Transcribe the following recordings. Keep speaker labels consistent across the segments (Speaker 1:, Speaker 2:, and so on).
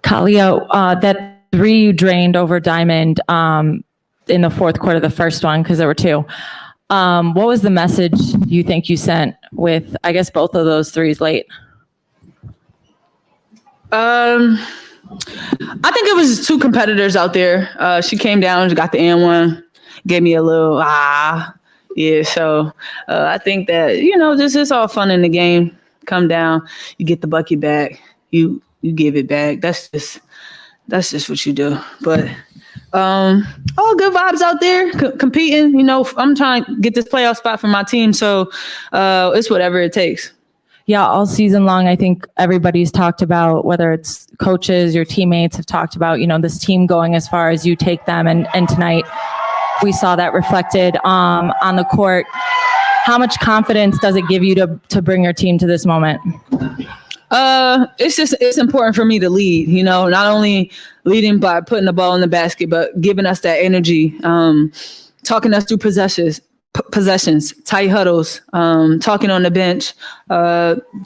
Speaker 1: Kahleah, that 3 you drained over Diamond in the fourth quarter, the first one, because there were 2. What was the message you think you sent with, I guess, both of those 3s late?
Speaker 2: I think it was 2 competitors out there. She came down, got the N1, gave me a little, yeah. So I think that, this is all fun in the game. Come down, you get the bucket back, you give it back. That's just what you do. But all good vibes out there, competing. I'm trying to get this playoff spot for my team. So it's whatever it takes.
Speaker 1: Yeah, all season long, I think everybody's talked about, whether it's coaches, your teammates have talked about, this team going as far as you take them. And tonight we saw that reflected on the court. How much confidence does it give you to bring your team to this moment?
Speaker 2: It's important for me to lead, not only leading by putting the ball in the basket, but giving us that energy, talking us through possessions, tight huddles, talking on the bench,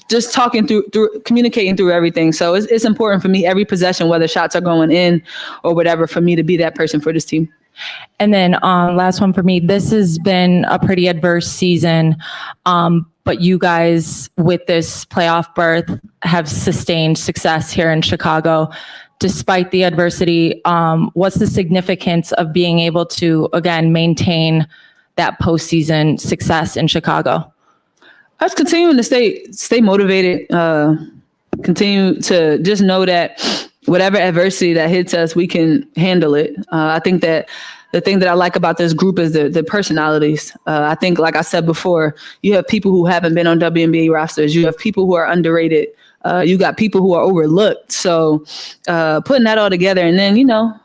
Speaker 2: just talking through communicating through everything. So it's important for me every possession, whether shots are going in or whatever, for me to be that person for this team.
Speaker 1: And then last one for me, this has been a pretty adverse season, but you guys with this playoff berth have sustained success here in Chicago. Despite the adversity, what's the significance of being able to, again, maintain that postseason success in Chicago?
Speaker 2: Us continuing to stay motivated, continue to just know that whatever adversity that hits us, we can handle it. I think that the thing that I like about this group is the personalities. I think, like I said before, you have people who haven't been on WNBA rosters. You have people who are underrated. You got people who are overlooked. So putting that all together, and then, y'all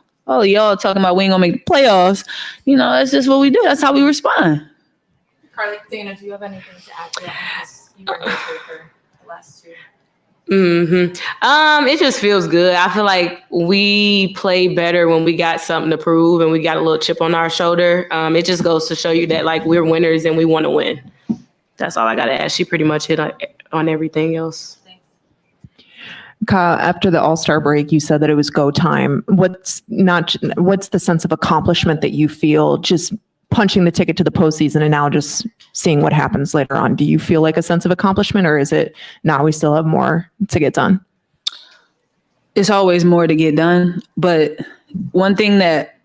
Speaker 2: talking about we ain't gonna make the playoffs. That's just what we do. That's how we respond.
Speaker 3: Carly, Dana, do you have anything to add to that? You were here for the last 2.
Speaker 4: It just feels good. I feel like we play better when we got something to prove and we got a little chip on our shoulder. It just goes to show you that, like, we're winners and we want to win. That's all I got to add. She pretty much hit on everything else.
Speaker 5: Kyle, after the All-Star break, you said that it was go time. What's the sense of accomplishment that you feel just punching the ticket to the postseason and now just seeing what happens later on? Do you feel like a sense of accomplishment, or is it now we still have more to get done?
Speaker 2: It's always more to get done. But one thing that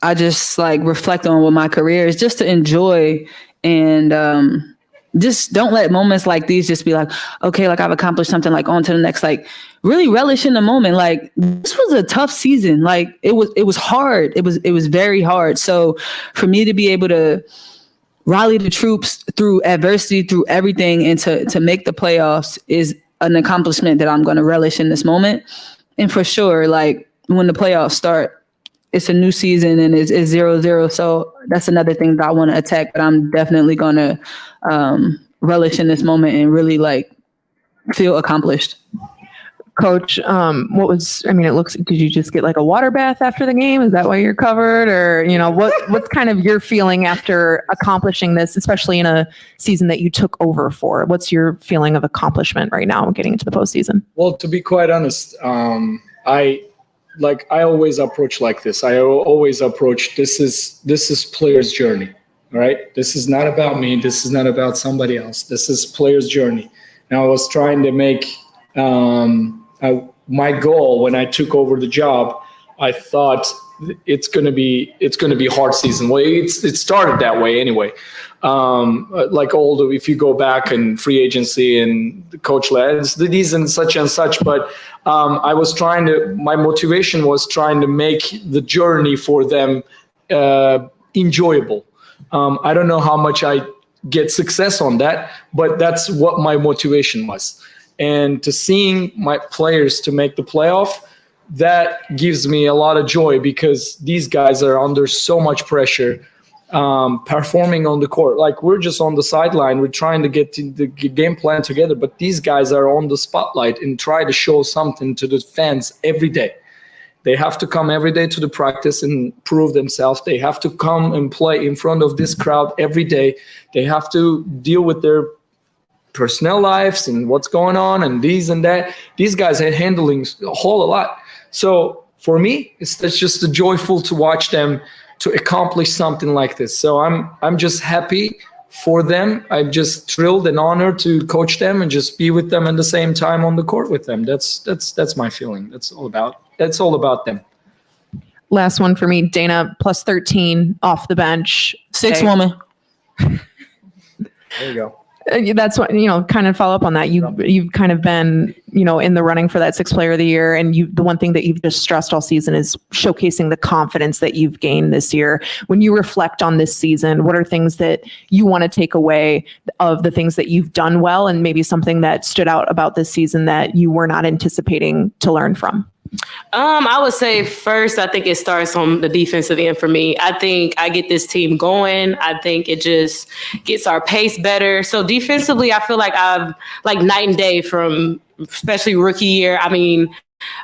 Speaker 2: I just reflect on with my career is just to enjoy and just don't let moments like these just be like, okay, I've accomplished something, on to the next, really relish in the moment. This was a tough season. It was hard. It was very hard. So for me to be able to rally the troops through adversity, through everything, and to make the playoffs is an accomplishment that I'm going to relish in this moment. And for sure, when the playoffs start, it's a new season and it's 0-0. So that's another thing that I want to attack, but I'm definitely going to relish in this moment and really feel accomplished.
Speaker 5: Coach, it looks, did you just get a water bath after the game? Is that why you're covered? Or, what's kind of your feeling after accomplishing this, especially in a season that you took over for? What's your feeling of accomplishment right now getting into the postseason?
Speaker 6: Well, to be quite honest, I always approach like this. I always approach, this is player's journey, all right? This is not about me. This is not about somebody else. This is player's journey. Now, I was trying to make my goal when I took over the job. I thought it's going to be a hard season. Well, it started that way anyway. If you go back in free agency and the coach led these and such, but my motivation was trying to make the journey for them enjoyable. I don't know how much I get success on that, but that's what my motivation was. And to seeing my players to make the playoff, that gives me a lot of joy, because these guys are under so much pressure, performing on the court. We're just on the sideline. We're trying to get the game plan together, but these guys are on the spotlight and try to show something to the fans every day. They have to come every day to the practice and prove themselves. They have to come and play in front of this crowd every day. They have to deal with their personnel lives and what's going on and these and that. These guys are handling a whole lot. So for me, it's just joyful to watch them to accomplish something like this. So I'm just happy for them. I'm just thrilled and honored to coach them and just be with them at the same time on the court with them. That's my feeling. That's all about them.
Speaker 5: Last one for me, Dana, plus 13 off the bench.
Speaker 2: Six woman.
Speaker 6: There you go.
Speaker 5: That's what, kind of follow up on that. You've kind of been, in the running for that Sixth Player of the Year. And the one thing that you've just stressed all season is showcasing the confidence that you've gained this year. When you reflect on this season, what are things that you want to take away of the things that you've done well, and maybe something that stood out about this season that you were not anticipating to learn from?
Speaker 4: I would say first, I think it starts on the defensive end for me. I think I get this team going. I think it just gets our pace better. So defensively, I feel like I've like night and day from especially rookie year. I mean,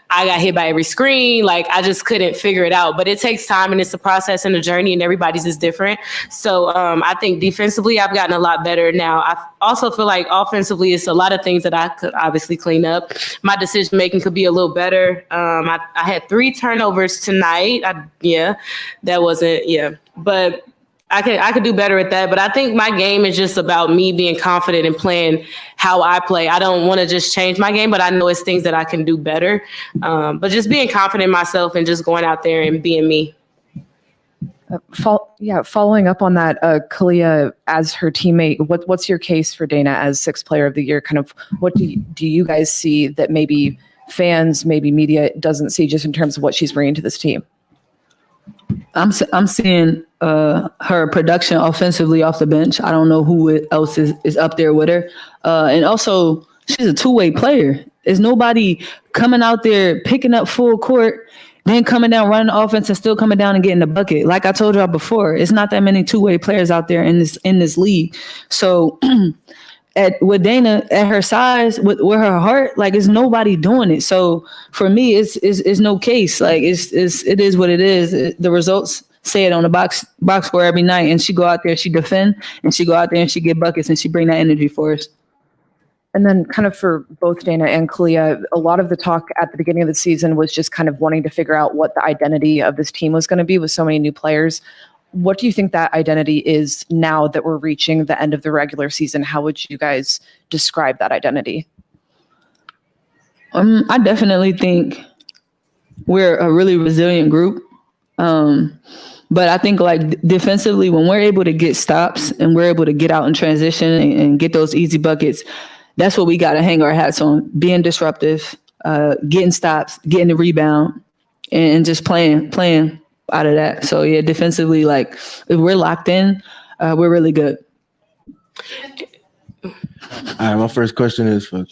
Speaker 4: I got hit by every screen. Like, I just couldn't figure it out. But it takes time, and it's a process and a journey, and everybody's is different. So I think defensively, I've gotten a lot better now. I also feel like offensively, it's a lot of things that I could obviously clean up. My decision making could be a little better. I had 3 turnovers tonight. But I could do better at that. But I think my game is just about me being confident and playing how I play. I don't want to just change my game, but I know it's things that I can do better. But just being confident in myself and just going out there and being me.
Speaker 7: Following up on that, Kahleah, as her teammate, what's your case for Dana as Sixth Player of the Year? Kind of what do you guys see that maybe fans, maybe media doesn't see, just in terms of what she's bringing to this team?
Speaker 2: I'm seeing her production offensively off the bench. I don't know who else is up there with her. And also, she's a two-way player. There's nobody coming out there picking up full court, then coming down, running the offense, and still coming down and getting the bucket. Like I told y'all before, it's not that many two-way players out there in this league. So with Dana at her size, with her heart, like, it's nobody doing it. So for me, it's no case. Like, it is what it is. The results say it on the box score every night, and she go out there, she defend, and she go out there and she get buckets, and she bring that energy for us.
Speaker 7: And then kind of for both Dana and Kahleah, a lot of the talk at the beginning of the season was just kind of wanting to figure out what the identity of this team was going to be with so many new players. What do you think that identity is now that we're reaching the end of the regular season? How would you guys describe that identity?
Speaker 2: I definitely think we're a really resilient group. But I think, like, defensively, when we're able to get stops and we're able to get out in transition and get those easy buckets, that's what we got to hang our hats on. Being disruptive, getting stops, getting the rebound, and just playing out of that. So yeah, defensively, like, if we're locked in, we're really good.
Speaker 8: All right, my first question is for.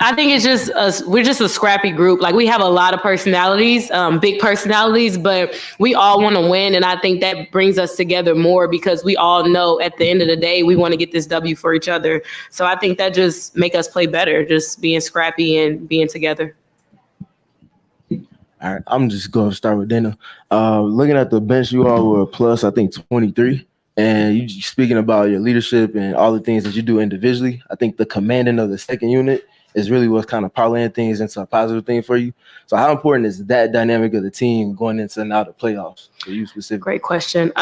Speaker 4: I think it's just we're just a scrappy group. Like, we have a lot of personalities, big personalities, but we all want to win. And I think that brings us together more, because we all know at the end of the day, we want to get this W for each other. So I think that just make us play better, just being scrappy and being together.
Speaker 8: All right, I'm just going to start with Dana. Looking at the bench, you all were plus, I think, 23. And you speaking about your leadership and all the things that you do individually, I think the commanding of the second unit is really what's kind of parlaying things into a positive thing for you. So how important is that dynamic of the team going into now the playoffs for you specifically?
Speaker 4: Great question.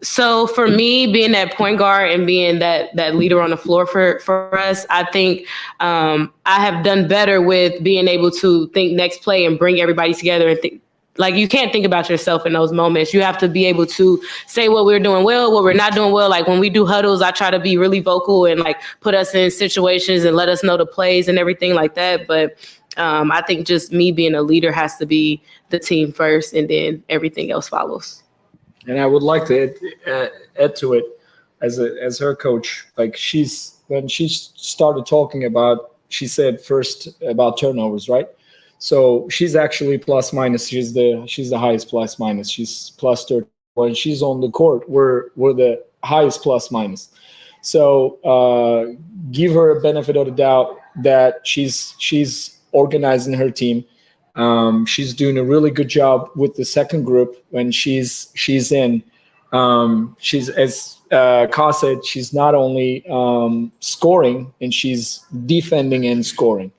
Speaker 4: So for me, being that point guard and being that leader on the floor for us, I think I have done better with being able to think next play and bring everybody together and think. Like, you can't think about yourself in those moments. You have to be able to say what we're doing well, what we're not doing well. Like, when we do huddles, I try to be really vocal and, like, put us in situations and let us know the plays and everything like that. But I think just me being a leader has to be the team first, and then everything else follows.
Speaker 6: And I would like to add to it as her coach. Like, when she started talking about, she said first about turnovers, right? So she's actually plus minus. She's the highest plus minus. She's plus 30. When she's on the court, we're the highest plus minus. So give her a benefit of the doubt that she's organizing her team. She's doing a really good job with the second group when she's in. She's, as Ka said, she's not only scoring, and she's defending and scoring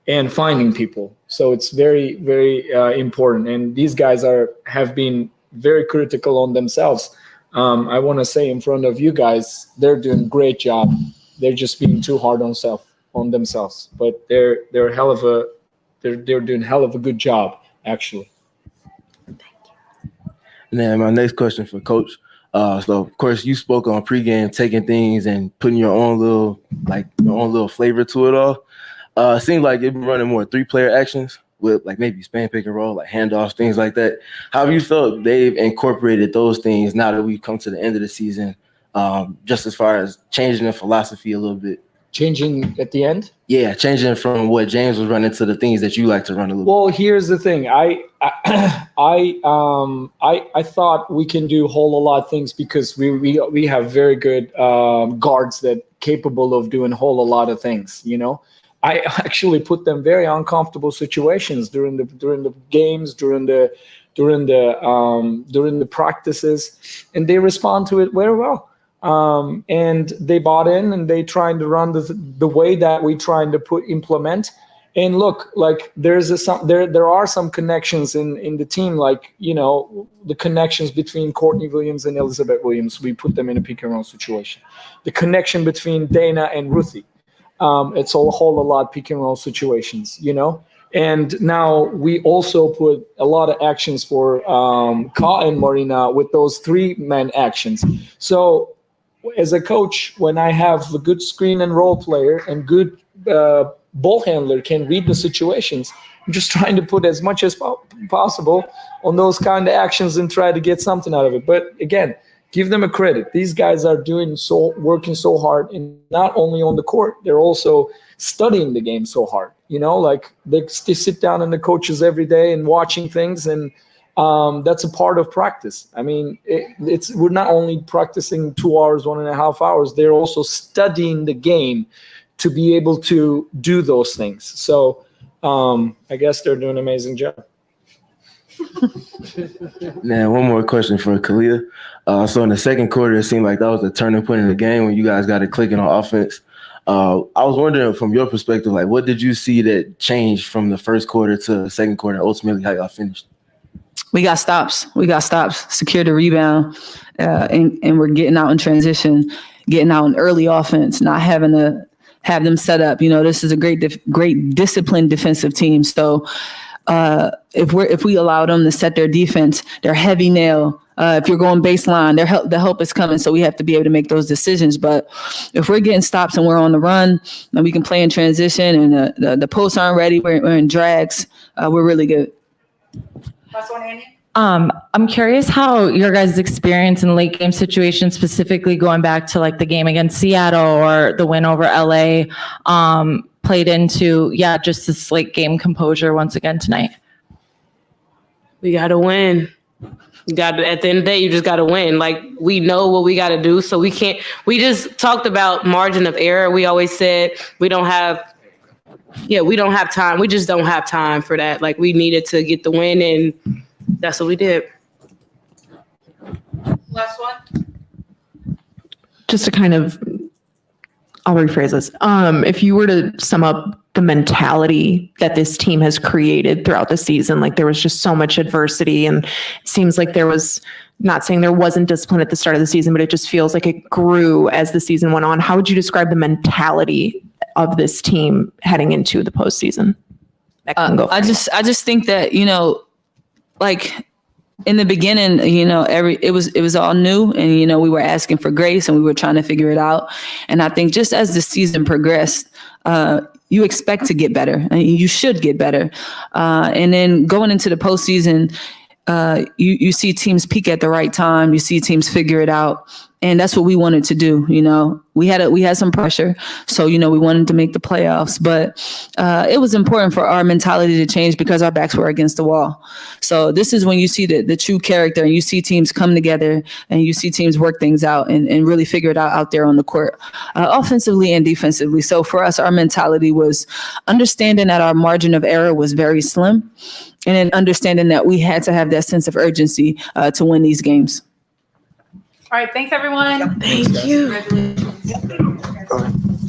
Speaker 6: and finding people. So it's very, very important. And these guys have been very critical on themselves. I want to say in front of you guys, they're doing a great job. They're just being too hard on themselves. But they're doing hell of a good job, actually.
Speaker 8: And then my next question for Coach. So of course you spoke on pregame, taking things and putting your own little flavor to it all. It seems like you've been running more 3-player actions with like maybe span pick and roll, like handoffs, things like that. How have you felt they've incorporated those things now that we've come to the end of the season, just as far as changing the philosophy a little bit?
Speaker 6: Changing at the end?
Speaker 8: Yeah, changing from what James was running to the things that you like to run a little bit.
Speaker 6: Well, here's the thing. I thought we can do a whole lot of things because we have very good guards that capable of doing a whole lot of things, you know. I actually put them very uncomfortable situations during the games, during the practices, and they respond to it very well. And they bought in, and they trying to run the way that we trying to implement. And look, like there are some connections in the team, like, you know, the connections between Courtney Williams and Elizabeth Williams. We put them in a pick and roll situation. The connection between Dana and Ruthie. It's a whole lot pick and roll situations, you know. And now we also put a lot of actions for Ka and Marina with those 3-man actions. So as a coach, when I have a good screen and roll player and good ball handler can read the situations, I'm just trying to put as much as possible on those kind of actions and try to get something out of it. But again, give them a credit. These guys are working so hard, and not only on the court, they're also studying the game so hard. You know, like they sit down in the coaches every day and watching things, and that's a part of practice. I mean, we're not only practicing 2 hours, 1.5 hours, they're also studying the game to be able to do those things. So I guess they're doing an amazing job.
Speaker 8: Now, one more question for Kahleah. So in the second quarter, it seemed like that was a turning point in the game when you guys got it clicking on offense. I was wondering from your perspective, like what did you see that changed from the first quarter to the second quarter, and ultimately how y'all finished?
Speaker 2: We got stops. Secure the rebound, and we're getting out in transition, getting out in early offense, not having to have them set up. You know, this is a great disciplined defensive team. So if we allow them to set their defense, their heavy nail, if you're going baseline, the help is coming. So we have to be able to make those decisions. But if we're getting stops and we're on the run, and we can play in transition, and the posts aren't ready, we're in drags, we're really good.
Speaker 3: Last one, Annie.
Speaker 1: I'm curious how your guys' experience in late game situations, specifically going back to like the game against Seattle or the win over LA, played into, just this late game composure once again tonight.
Speaker 4: We got to win. At the end of the day, you just got to win. Like, we know what we got to do. So we just talked about margin of error. We always said we don't have time. We just don't have time for that. Like, we needed to get the win, and that's what we did.
Speaker 3: Last one.
Speaker 5: Just to kind of, I'll rephrase this. If you were to sum up the mentality that this team has created throughout the season, like there was just so much adversity, and it seems like there was, not saying there wasn't discipline at the start of the season, but it just feels like it grew as the season went on. How would you describe the mentality of this team heading into the postseason?
Speaker 2: I just think that, you know, like in the beginning, you know, it was all new, and, you know, we were asking for grace and we were trying to figure it out. And I think just as the season progressed, you expect to get better, and you should get better. And then going into the postseason, you see teams peak at the right time. You see teams figure it out. And that's what we wanted to do. You know, we had some pressure. So, you know, we wanted to make the playoffs, but it was important for our mentality to change because our backs were against the wall. So this is when you see the true character, and you see teams come together, and you see teams work things out and really figure it out there on the court, offensively and defensively. So for us, our mentality was understanding that our margin of error was very slim, and then understanding that we had to have that sense of urgency to win these games.
Speaker 3: All right, thanks everyone.
Speaker 4: Thank you.
Speaker 3: Congratulations.